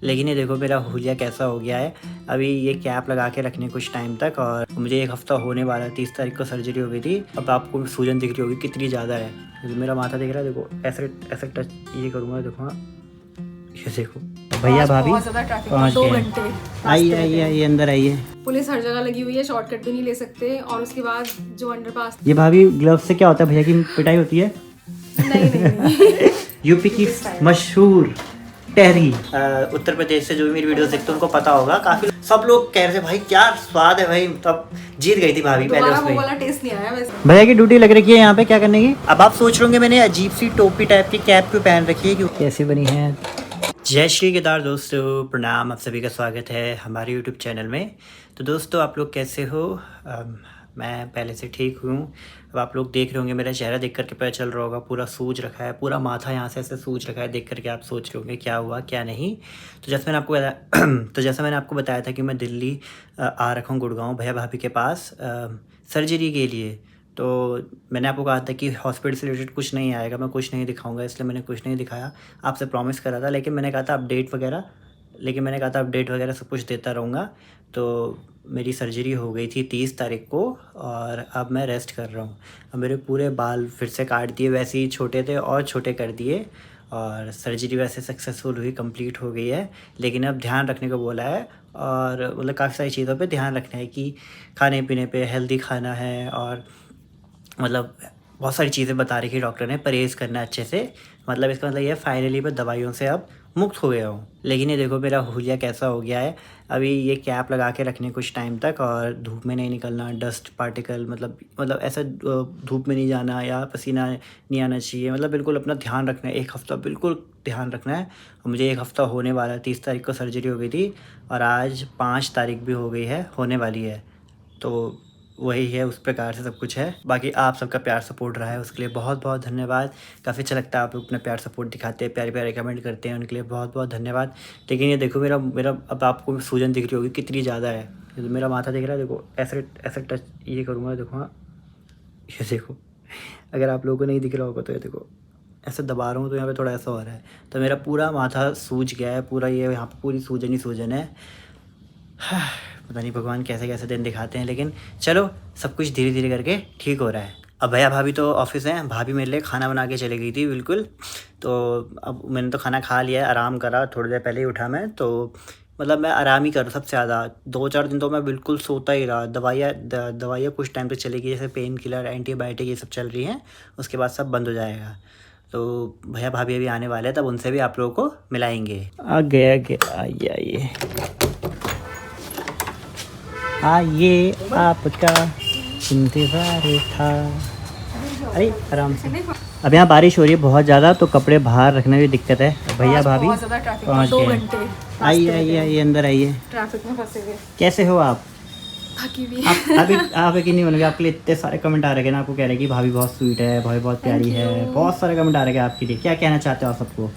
लेकिन ये देखो मेरा हुलिया कैसा हो गया है। अभी ये कैप लगा के रखने कुछ टाइम तक, और मुझे 1 हफ्ता होने वाला है। 30 तारीख को सर्जरी हो गई थी। अब आपको सूजन दिख रही होगी कितनी ज़्यादा है। मेरा माथा दिख रहा है, देखो ऐसे ऐसे टच ये करूँगा, देखो हाँ ये देखो। भैया भाभी पहुँच गए। आइए आइए आइए, अंदर आइए। पुलिस हर जगह लगी हुई है, शॉर्टकट भी नहीं ले सकते। और उसके बाद जो अंडरपास, ये भाभी ग्लव्स से क्या होता है, भैया की पिटाई होती है? नहीं यूपी की मशहूर टहरी। उत्तर प्रदेश से जो भी मेरी वीडियोस देखते हैं उनको पता होगा। काफी सब लोग कह रहे थे भाई क्या स्वाद है भाई, तब जीत गई थी भाभी पहले दोबारा वो उसमें। वाला टेस्ट नहीं आया वैसे। भैया की ड्यूटी लग रखी है यहाँ पे क्या करने की। अब आप सोच रहे होंगे मैंने अजीब सी टोपी टाइप की कैप क्यों पहन रखी है, क्यों कैसी बनी है। जय श्री केदार दोस्तों, प्रणाम। आप सभी का स्वागत है हमारे यूट्यूब चैनल में। तो दोस्तों आप लोग कैसे हो? मैं पहले से ठीक हूँ। अब आप लोग देख रहे होंगे, मेरा चेहरा देख करके पता चल रहा होगा, पूरा सूज रखा है, पूरा माथा यहाँ से ऐसे सूज रखा है। देख करके आप सोच रहे होंगे क्या हुआ क्या नहीं। तो जैसे मैंने आपको बताया तो जैसा मैंने आपको बताया था कि मैं दिल्ली आ रखा हूँ गुड़गांव भैया भाभी के पास सर्जरी के लिए। तो मैंने आपको कहा था कि हॉस्पिटल से रिलेटेड कुछ नहीं आएगा, मैं कुछ नहीं दिखाऊंगा, इसलिए मैंने कुछ नहीं दिखाया। आपसे प्रॉमिस करा था, लेकिन मैंने कहा था अपडेट वगैरह सब कुछ देता रहूँगा। तो मेरी सर्जरी हो गई थी 30 तारीख को, और अब मैं रेस्ट कर रहा हूँ। अब मेरे पूरे बाल फिर से काट दिए, वैसे ही छोटे थे और छोटे कर दिए। और सर्जरी वैसे सक्सेसफुल हुई, कंप्लीट हो गई है। लेकिन अब ध्यान रखने को बोला है, और मतलब काफ़ी सारी चीज़ों पे ध्यान रखना है कि खाने पीने पे हेल्दी खाना है, और मतलब बहुत सारी चीज़ें बता रही थी डॉक्टर ने, परहेज़ करना अच्छे से। मतलब इसका मतलब ये फाइनली मैं दवाइयों से अब मुक्त हो गया हूँ। लेकिन ये देखो मेरा हुलिया कैसा हो गया है। अभी ये कैप लगा के रखने कुछ टाइम तक, और धूप में नहीं निकलना, डस्ट पार्टिकल मतलब ऐसा धूप में नहीं जाना या पसीना नहीं आना चाहिए। मतलब बिल्कुल अपना ध्यान रखना है, 1 हफ्ता बिल्कुल ध्यान रखना है। और मुझे 1 हफ्ता होने वाला है। 30 तारीख को सर्जरी हो गई थी, और आज 5 तारीख भी हो गई है, होने वाली है। तो वही है, उस प्रकार से सब कुछ है। बाकी आप सबका प्यार सपोर्ट रहा है, उसके लिए बहुत बहुत धन्यवाद। काफ़ी अच्छा लगता है आप लोग अपना प्यार सपोर्ट दिखाते हैं, प्यारे प्यारे कमेंट करते हैं, उनके लिए बहुत बहुत धन्यवाद। लेकिन ये देखो मेरा मेरा अब आपको सूजन दिख रही होगी कितनी ज़्यादा है। ये तो मेरा माथा दिख रहा है, देखो ऐसे ऐसे टच ये करूँगा, देखो हाँ ये देखो। अगर आप लोगों को नहीं दिख रहा होगा तो ये देखो, ऐसे दबा रहा हूँ तो यहाँ पे थोड़ा ऐसा हो रहा है। तो मेरा पूरा माथा सूज गया है, पूरा ये यहाँ पे पूरी सूजन ही सूजन है। पता नहीं भगवान कैसे कैसे दिन दिखाते हैं, लेकिन चलो सब कुछ धीरे धीरे करके ठीक हो रहा है। अब भैया भाभी तो ऑफिस हैं, भाभी मेरे लिए खाना बना के चली गई थी बिल्कुल। तो अब मैंने तो खाना खा लिया है, आराम करा, थोड़ी देर पहले ही उठा मैं। तो मतलब मैं आराम ही कर रहा सबसे ज़्यादा। 2-4 दिन तो मैं बिल्कुल सोता ही रहा। दवाइयाँ कुछ टाइम तक चलेगी, जैसे पेन किलर, एंटीबायोटिक ये सब चल रही हैं। उसके बाद सब बंद हो जाएगा। तो भैया भाभी अभी आने वाले हैं, तब उनसे भी आप लोगों को मिलाएंगे। आइए आइए आइए, आपका इंतज़ार था। अरे आराम से। अब यहाँ बारिश हो रही है बहुत ज़्यादा, तो कपड़े बाहर रखने में दिक्कत है। भैया भाभी पहुँच गए। आइए आइए आइए, अंदर आइए। ट्रैफिक में फंसे हुए, कैसे हो आप? थकी भी। आप यकीन नहीं बनोगे, आपके लिए इतने सारे कमेंट आ रहे हैं ना। आपको कह रहे हैं कि भाभी बहुत स्वीट है, भाभी बहुत प्यारी है। बहुत सारे कमेंट आ रहे हैं आपके लिए। क्या कहना चाहते हो आप सबको?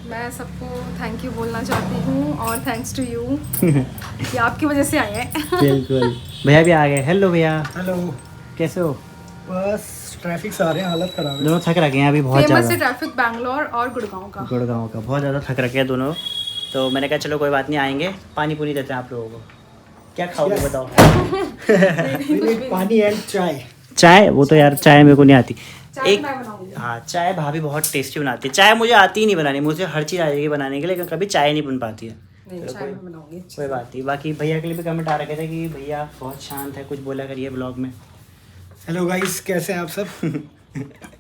मैं सबको थैंक यू बोलना चाहती हूँ, और थैंक्स टू यू कि आपकी वजह से आए हैं। बिल्कुल। भैया भी आ गए। हेलो भैया। हेलो। कैसे हो? बस ट्रैफिक से आ रहे हैं, हालत खराब है। दोनों थक रखे हैं अभी बहुत फेमस ज़्यादा। है ट्रैफिक बैंगलोर और गुड़गांव का। बहुत ज़्यादा थक रखे हैं दोनों। तो मैंने कहा चलो कोई बात नहीं, आएंगे पानी पूरी देते हैं आप लोगों को। क्या खाओगे बताओ? पानी एंड चाय। चाय? वो तो यार चाय मेरे को नहीं आती। चाय मैं बनाऊंगी। हाँ, चाय भाभी बहुत टेस्टी बनाती है। चाय मुझे आती ही नहीं बनानी, मुझे हर चीज़ आ जाएगी बनाने के लिए, लेकिन कभी चाय नहीं बन पाती है। नहीं, चाय मैं बनाऊंगी। कोई बात नहीं। बाकी भैया के लिए भी कमेंट आ रखे थे कि भैया बहुत शांत है, कुछ बोला करिए ब्लॉग में। हेलो गाइस, कैसे हैं आप सब?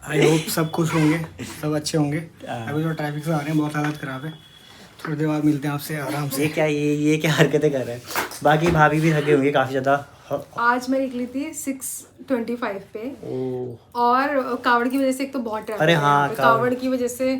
आई होप सब खुश होंगे, सब अच्छे होंगे। अभी जो ट्रैफिक से आ रहे हैं, बहुत हालत खराब है। थोड़ी देर बाद मिलते हैं आपसे आराम से। ये क्या हरकतें कर रहे हैं? बाकी भाभी भी थके होंगे काफ़ी ज़्यादा। आज मैं निकली थी 6:25 पे, और कावड़ की वजह से एक तो बहुत ट्रैफिक अरे है हाँ, यहाँ पे। कावड़ की वजह से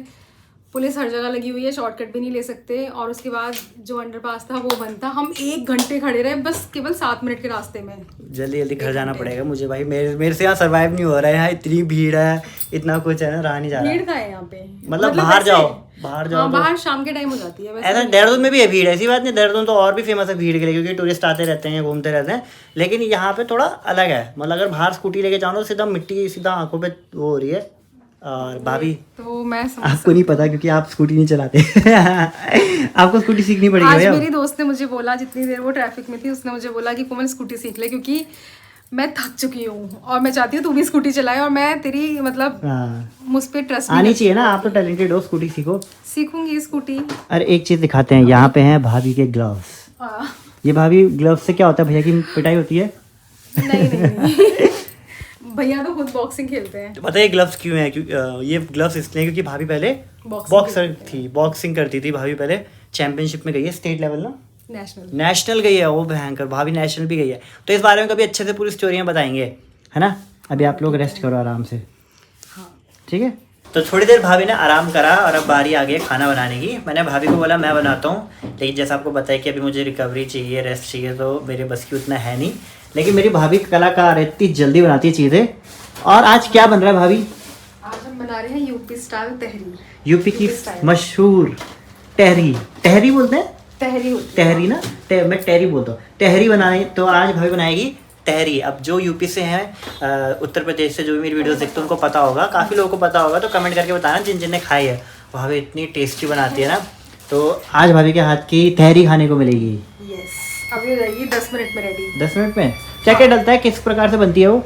पुलिस हर जगह लगी हुई है, शॉर्टकट भी नहीं ले सकते। और उसके बाद जो अंडरपास था वो बंद था, हम 1 घंटे खड़े रहे बस, केवल 7 मिनट के रास्ते में। जल्दी जल्दी घर जाना पड़ेगा मुझे भाई। मेरे से यहाँ सर्वाइव नहीं हो रहा है। यहाँ इतनी भीड़ है, इतना कुछ है ना, रहा नहीं जा रहा। भीड़ का है यहाँ पे, मतलब बाहर जाओ हाँ, तो बाहर शाम के टाइम हो जाती है। ऐसा देहरादून में भी है भीड़, ऐसी बात नहीं। देहरादून तो और भी फेमस है भीड़ के लिए, क्योंकि टूरिस्ट आते रहते हैं, घूमते रहते हैं। लेकिन यहाँ पे थोड़ा अलग है। मतलब अगर बाहर स्कूटी लेके जाओ तो सीधा मिट्टी सीधा आंखों पे वो हो रही है, और भाभी तो मैं आपको नहीं पता क्योंकि आप स्कूटी नहीं चलाते आपको स्कूटी सीखनी पड़ेगी आज भैया। मेरी दोस्त ने मुझे बोला, जितनी देर वो ट्रैफिक में थी, उसने मुझे बोला कि कोमल स्कूटी सीख ले, क्योंकि मैं थक चुकी हूँ और मैं चाहती हूँ तू भी स्कूटी चलाए, और मैं तेरी मतलब मुझ पे ट्रस्ट आनी चाहिए ना, आप तो टैलेंटेड हो, स्कूटी सीखो। सीखूंगी स्कूटी। अरे एक चीज दिखाते हैं, यहाँ पे हैं भाभी के ग्लव्स। ये भाभी ग्लव्स से क्या होता है, भैया की पिटाई होती है? नहीं भैया तो खुद बॉक्सिंग खेलते हैं। तो पता है ग्लव्स क्यों है? ये ग्लव्स इसलिए क्योंकि भाभी पहले बॉक्सर थी, बॉक्सिंग करती थी भाभी, पहले चैंपियनशिप में गई है, स्टेट लेवल ना नेशनल गई है वो, भयंकर भाभी नेशनल भी गई है। तो इस बारे में कभी अच्छे से पूरी स्टोरियाँ बताएंगे, है ना। अभी आप लोग रेस्ट करो आराम से, ठीक है। तो थोड़ी देर भाभी ने आराम करा और अब बारी आ गई खाना बनाने की। मैंने भाभी को बोला मैं बनाता हूँ, लेकिन जैसा आपको पता है कि अभी मुझे रिकवरी चाहिए, रेस्ट चाहिए, तो मेरे बस की उतना है नहीं। लेकिन मेरी भाभी कलाकार है, इतनी जल्दी बनाती है चीज़ें। और आज क्या बन रहा है भाभी? आज हम बना रहे हैं यूपी स्टाइल तहरी। यूपी की मशहूर तहरी, तहरी बोलते हैं, तहरी ना, मैं तहरी बोलता हूँ, तहरी बनाए। तो आज भाभी बनाएगी तहरी। अब जो यूपी से हैं, उत्तर प्रदेश से जो भी मेरी वीडियोस देखते हैं उनको पता होगा, काफ़ी लोगों को पता होगा, तो कमेंट करके बताना जिन जिन ने खाई है। भाभी इतनी टेस्टी बनाती है ना, तो आज भाभी के हाथ की तहरी खाने को मिलेगी। यस, अभी हो जाएगी 10 मिनट में रेडी। 10 मिनट में? क्या क्या डलता है, किस प्रकार से बनती है वो?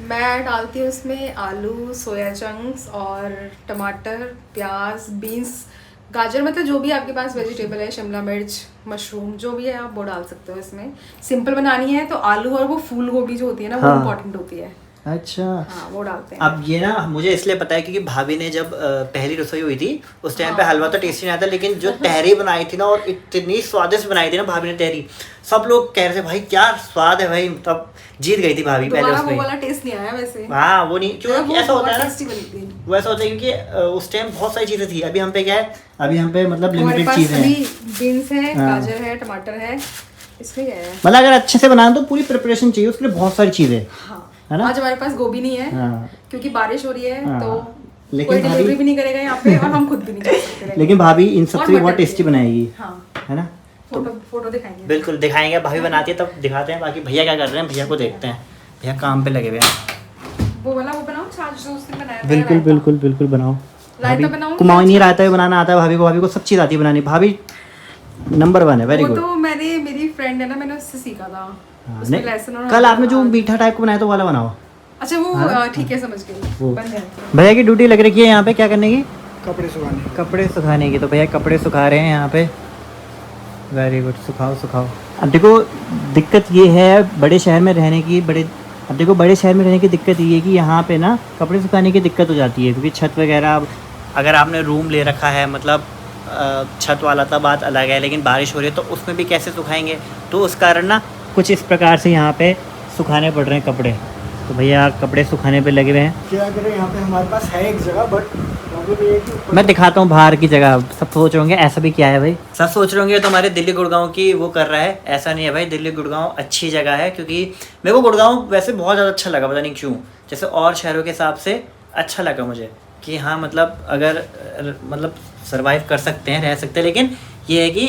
मैं डालती हूँ उसमें आलू, सोया चंक्स और टमाटर, प्याज, बीन्स, गाजर, मतलब जो भी आपके पास वेजिटेबल है, शिमला मिर्च, मशरूम, जो भी है आप वो डाल सकते हो। इसमें सिंपल बनानी है तो आलू और वो फूल गोभी जो होती है ना, वो इम्पोर्टेंट होती है। अच्छा, हाँ, वो डालते हैं। अब ये ना मुझे इसलिए पता है क्योंकि भाभी ने जब पहली रसोई हुई थी उस टाइम पे हलवा तो टेस्टी नहीं आता, लेकिन जो तहरी बनाई थी ना, और इतनी स्वादिष्ट बनाई थी ना भाभी ने तहरी, सब लोग कह रहे थे भाई क्या स्वाद है भाई, तब जीत गई थी भाभी पहले उसमें। वो वाला टेस्ट नहीं आया वैसे। हाँ, वो नहीं, क्यों ऐसा होता है ना, वो वैसा होता है क्योंकि उस टाइम बहुत सारी चीजें थी। अभी हम पे क्या है, अभी हम पे मतलब लिमिटेड चीजें हैं। बीन्स है, गाजर है, टमाटर है, इसमें क्या है, मतलब अगर अच्छे से बनाना तो पूरी प्रिपरेशन चाहिए उसके लिए, बहुत सारी चीजें, है ना। आज हमारे पास गोभी नहीं है क्योंकि बारिश हो रही है, तो लेकिन कोई डिलीवरी भी नहीं करेगा यहाँ पे और हम खुद भी नहीं कर सकते। लेकिन भाभी इन सबसे भी बहुत टेस्टी बनाएगी, है ना। फोटो दिखाएंगे, बिल्कुल दिखाएंगे, भाभी बनाती है तब दिखाते हैं। बाकी भैया क्या कर रहे हैं, भैया को देखते हैं, भैया काम पे लगे हुए हैं। वो बनाओ छाछ जो उसने बनाया। बिल्कुल बिल्कुल बिल्कुल बनाओ। रायता बनाऊं, कुमाऊनी नहीं रायता भी बनाना आता है भाभी को, भाभी को सब चीज़ आती है बनानी, भाभी नंबर 1 है, वेरी गुड। तो मेरी फ्रेंड है ना, मैंने उससे सीखा था। उसमें लहसुन और कल आपने जो मीठा टाइप को बनाया तो वाला बनाओ। अच्छा, वो ठीक है, समझ गई। बन जाएगा। भैया की ड्यूटी लग रही है यहाँ पे, क्या करने की? कपड़े सुखाने की। तो भैया कपड़े सुखा रहे हैं यहाँ पे, वेरी गुड, सुखाओ। अब देखो दिक्कत ये है बड़े शहर में रहने की, बड़े शहर में रहने की दिक्कत ये है कि यहाँ पे ना कपड़े सुखाने की दिक्कत हो जाती है, क्योंकि छत वगैरह, अगर आपने रूम ले रखा है, मतलब छत वाला तो बात अलग है, लेकिन बारिश हो रही है तो उसमें भी कैसे सुखाएंगे, तो उस कारण ना कुछ इस प्रकार से यहाँ पे सुखाने पड़ रहे हैं कपड़े। तो भैया कपड़े सुखाने पे लगे हुए हैं। क्या करें, यहाँ पे हमारे पास है एक जगह, बट मैं दिखाता हूँ बाहर की जगह। सब सोच रहे होंगे ऐसा भी क्या है भाई, सब सोच रहे होंगे तो हमारे दिल्ली गुड़गांव की वो कर रहा है। ऐसा नहीं है भाई, दिल्ली गुड़गांव अच्छी जगह है, क्योंकि मेरे को गुड़गांव वैसे बहुत ज़्यादा अच्छा लगा, पता नहीं क्यों, जैसे और शहरों के हिसाब से अच्छा लगा मुझे, कि हाँ मतलब अगर मतलब सर्वाइव कर सकते हैं, रह सकते हैं। लेकिन ये है कि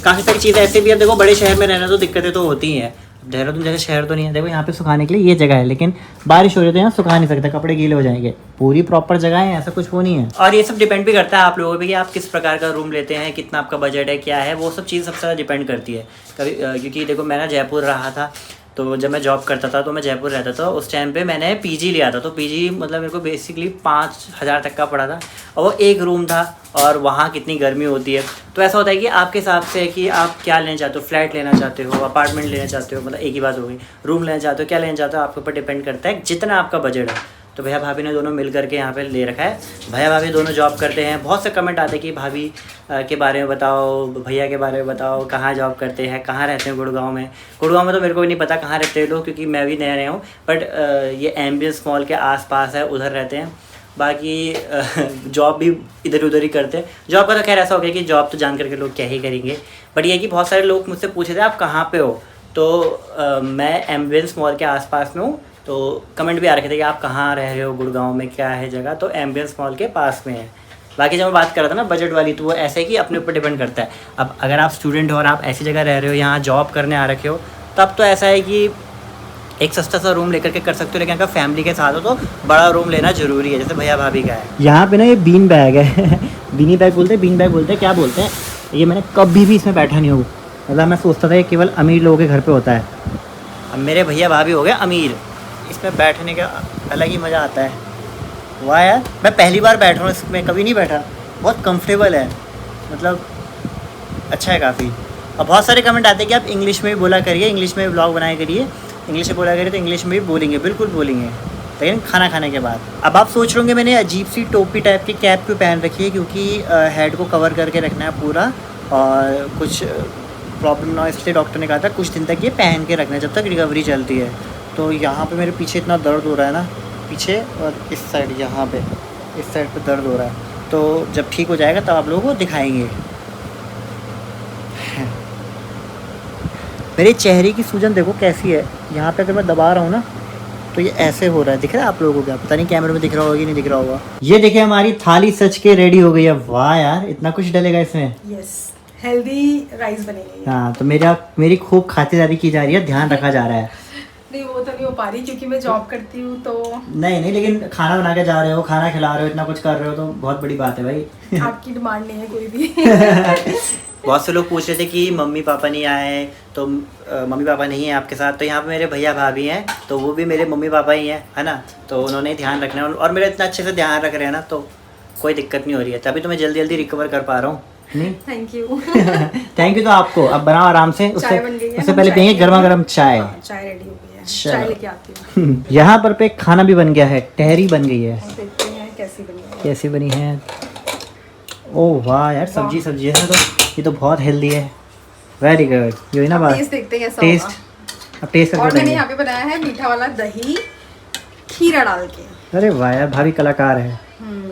काफ़ी सारी चीज़ें ऐसी भी है, देखो बड़े शहर में रहना तो दिक्कतें तो होती ही हैं। देहरादून जैसे शहर तो नहीं है, देखो यहाँ पे सुखाने के लिए ये जगह है, लेकिन बारिश हो रही है तो यहाँ सुखा नहीं सकते, कपड़े गीले हो जाएंगे। पूरी प्रॉपर जगह है, ऐसा कुछ वो नहीं है। और ये सब डिपेंड भी करता है आप लोगों पे कि आप किस प्रकार का रूम लेते हैं, कितना आपका बजट है, क्या है, वो सब चीज़ सबसे ज़्यादा डिपेंड करती है। कभी क्योंकि देखो मैं ना जयपुर रहा था, तो जब मैं जॉब करता था तो मैं जयपुर रहता था, उस टाइम पे मैंने पीजी लिया था। तो पीजी मतलब मेरे को बेसिकली 5,000 तक का पड़ा था, और वो एक रूम था, और वहाँ कितनी गर्मी होती है। तो ऐसा होता है कि आपके हिसाब से कि आप क्या लेना चाहते हो, फ्लैट लेना चाहते हो, अपार्टमेंट लेना चाहते हो, मतलब एक ही बात हो गई, रूम लेना चाहते हो, क्या लेना चाहते हो, आपके ऊपर डिपेंड करता है जितना आपका बजट है। तो भैया भाभी ने दोनों मिल करके यहाँ पे ले रखा है। भैया भाभी दोनों जॉब करते हैं। बहुत से कमेंट आते हैं कि भाभी के बारे में बताओ, भैया के बारे में बताओ, कहाँ जॉब करते हैं, कहाँ रहते हैं गुड़गांव में। गुड़गांव में तो मेरे को भी नहीं पता कहाँ रहते हैं लोग, क्योंकि मैं भी नया हूँ, बट ये एम्बियंस मॉल के आसपास है, उधर रहते हैं। बाकी जॉब भी इधर उधर ही करते हैं। जॉब का तो खैर ऐसा हो गया कि जॉब तो जान करके लोग क्या ही करेंगे, बट ये कि बहुत सारे लोग मुझसे पूछे थे आप कहाँ पे हो, तो मैं एम्बियंस मॉल के आसपास में हूँ। तो कमेंट भी आ रखे थे कि आप कहाँ रह रहे हो, गुड़गांव में क्या है जगह, तो एम्बियंस मॉल के पास में है। बाकी जब मैं बात कर रहा था ना बजट वाली, तो वो ऐसे ही कि अपने ऊपर डिपेंड करता है। अब अगर आप स्टूडेंट हो और आप ऐसी जगह रह रहे हो, यहाँ जॉब करने आ रखे हो, तब तो ऐसा है कि एक सस्ता सा रूम लेकर के कर सकते हो, लेकिन अगर फैमिली के साथ हो तो बड़ा रूम लेना ज़रूरी है, जैसे भैया भाभी का है। यहाँ पे ना ये बीन बैग है बीनी बैग बोलते हैं, बीन बैग बोलते हैं, क्या बोलते हैं, ये मैंने कभी भी इसमें बैठा नहीं हूँ। मतलब मैं सोचता था ये केवल अमीर लोगों के घर पे होता है। अब मेरे भैया भाभी हो गए अमीर, इसमें बैठने का अलग ही मज़ा आता है। वाह यार, मैं पहली बार बैठ रहा हूँ इसमें, कभी नहीं बैठा। बहुत कंफर्टेबल है, मतलब अच्छा है काफ़ी। और बहुत सारे कमेंट आते हैं कि आप इंग्लिश में भी बोला करिए, इंग्लिश में ब्लॉग बनाया करिए, इंग्लिश में बोला करिए, तो इंग्लिश में भी बोलेंगे, बिल्कुल बोलेंगे, लेकिन खाना खाने के बाद। अब आप सोच रहे होंगे मैंने अजीब सी टोपी टाइप की कैप क्यों पहन रखी है, क्योंकि हेड को कवर करके रखना है पूरा, और कुछ प्रॉब्लम ना हो इसलिए डॉक्टर ने कहा था कुछ दिन तक ये पहन के रखना है जब तक रिकवरी चलती है। तो यहाँ पे मेरे पीछे इतना दर्द हो रहा है ना, पीछे और इस साइड, यहाँ पे इस साइड पे दर्द हो रहा है, तो जब ठीक हो जाएगा तब आप लोगों को दिखाएंगे। मेरे चेहरे की सूजन देखो कैसी है, यहाँ पे अगर मैं दबा रहा हूँ ना तो ये ऐसे हो रहा है, दिख रहा है आप लोगों को? क्या पता नहीं कैमरे में दिख रहा होगा कि नहीं दिख रहा होगा। ये देखिए हमारी थाली सच के रेडी हो गई है। वाह यार, इतना कुछ डलेगा इसमें। यस, हेल्दी राइस बनेगी। हाँ, तो मेरी खूब खातिरदारी की जा रही है, ध्यान रखा जा रहा है। नहीं, वो तो नहीं हो पा रही क्योंकि मैं जॉब करती हूँ तो। नहीं, लेकिन खाना बना के जा रहे हो, खाना खिला रहे हो, इतना कुछ कर रहे हो तो बहुत बड़ी बात है भाई। आपकी डिमांड नहीं है कोई भी। बहुत से लोग पूछ रहे थे कि मम्मी पापा नहीं आए, तो मम्मी पापा नहीं है आपके साथ, तो यहाँ पे मेरे भैया भाभी हैं, तो वो भी मेरे मम्मी पापा ही हैं, है ना, तो उन्होंने ध्यान रखना है और मेरा इतना अच्छे से ध्यान रख रहे हैं ना, तो कोई दिक्कत नहीं हो रही है, तभी तो मैं जल्दी जल्दी रिकवर कर पा रहा हूँ। नहीं, थैंक यू। Thank you. तो आपको अब बनाओ आराम से, उससे पहले पियेंगे गर्मा गर्म चाय। चाय रेडी हो गई है, चाय लेके आती हूँ। यहाँ पर पे खाना भी बन गया है, टहरी बन गई है, देखते हैं कैसी बनी है। ओह वाह यार, सब्जी है तो ये तो बहुत हेल्दी है। Very good. यही ना बात, टेस्ट देखते हैं कैसा टेस्ट होगा। अब टेस्ट करके और मैंने बताएंगे। यहाँ पे बनाया है मीठा वाला दही खीरा डाल के। अरे वाह यार, भाभी कलाकार है।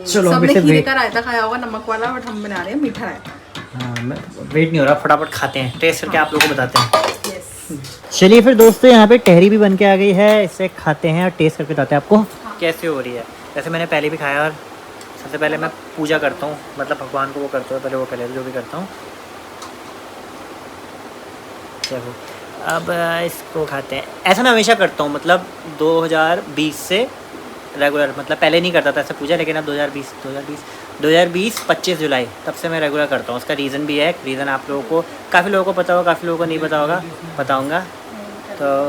चलो सबने अभी खीरे का रायता खाया होगा नमक वाला, बट हम बना रहे हैं मीठा रायता। हाँ, मैं वेट नहीं हो रहा, फटाफट खाते हैं, टेस्ट करके आप लोगों को बताते हैं। यस, चलिए फिर दोस्तों, यहाँ पे टहरी भी बन के आ गई है, इसे खाते हैं और टेस्ट करके बताते हैं आपको कैसे हो रही है। वैसे मैंने पहले भी खाया, और सबसे पहले मैं पूजा करता हूँ, मतलब भगवान को वो करता हूँ, पहले वो कर लेते जो भी करता हूँ। चलो अब इसको खाते हैं। ऐसा मैं हमेशा करता हूँ, मतलब 2020 से रेगुलर, मतलब पहले नहीं करता था ऐसे पूजा, लेकिन अब 2020 25 जुलाई तब से मैं रेगुलर करता हूँ। उसका रीज़न भी है, रीज़न आप लोगों को, काफ़ी लोगों को पता होगा, काफ़ी लोगों को नहीं पता होगा, बताऊँगा। तो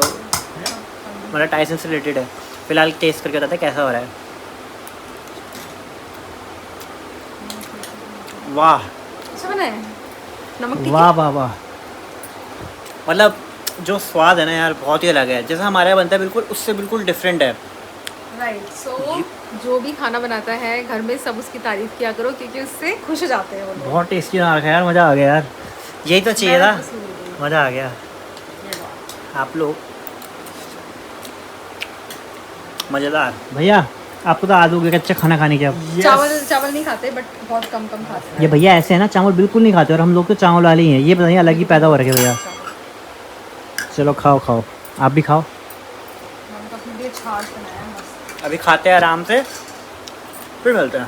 मतलब टाइसन से रिलेटेड है। फिलहाल टेस्ट करके बताते हैं कैसा हो रहा है। वाह, अच्छा बना है, नमक तीखी? वाह वाह वाह, मतलब जो स्वाद है ना यार, बहुत ही अलग है। जैसा हमारे यहाँ बनता है बिल्कुल, उससे बिल्कुल डिफरेंट है। राइट। सो जो भी खाना बनाता है घर में, सब उसकी तारीफ किया करो क्योंकि उससे खुश हो जाते हैं वो लोग। बहुत टेस्टी बना रखा है यार, मज़ा आ गया यार, यही तो चाहिए था, मज़ा आ गया। आप लोग मज़ेदार। भैया आपको तो आदत हो गई कच्चा खाना खाने की। अब चावल नहीं खाते, बट बहुत कम खाते हैं। ये भैया ऐसे है ना, चावल बिल्कुल नहीं खाते, और हम लोग तो चावल वाले ही हैं। ये पता नहीं अलग ही पैदा हो रखे भैया। चलो खाओ, आप भी खाओ। छाछ बनाया मस्त। अभी खाते हैं आराम से, फिर मिलते हैं।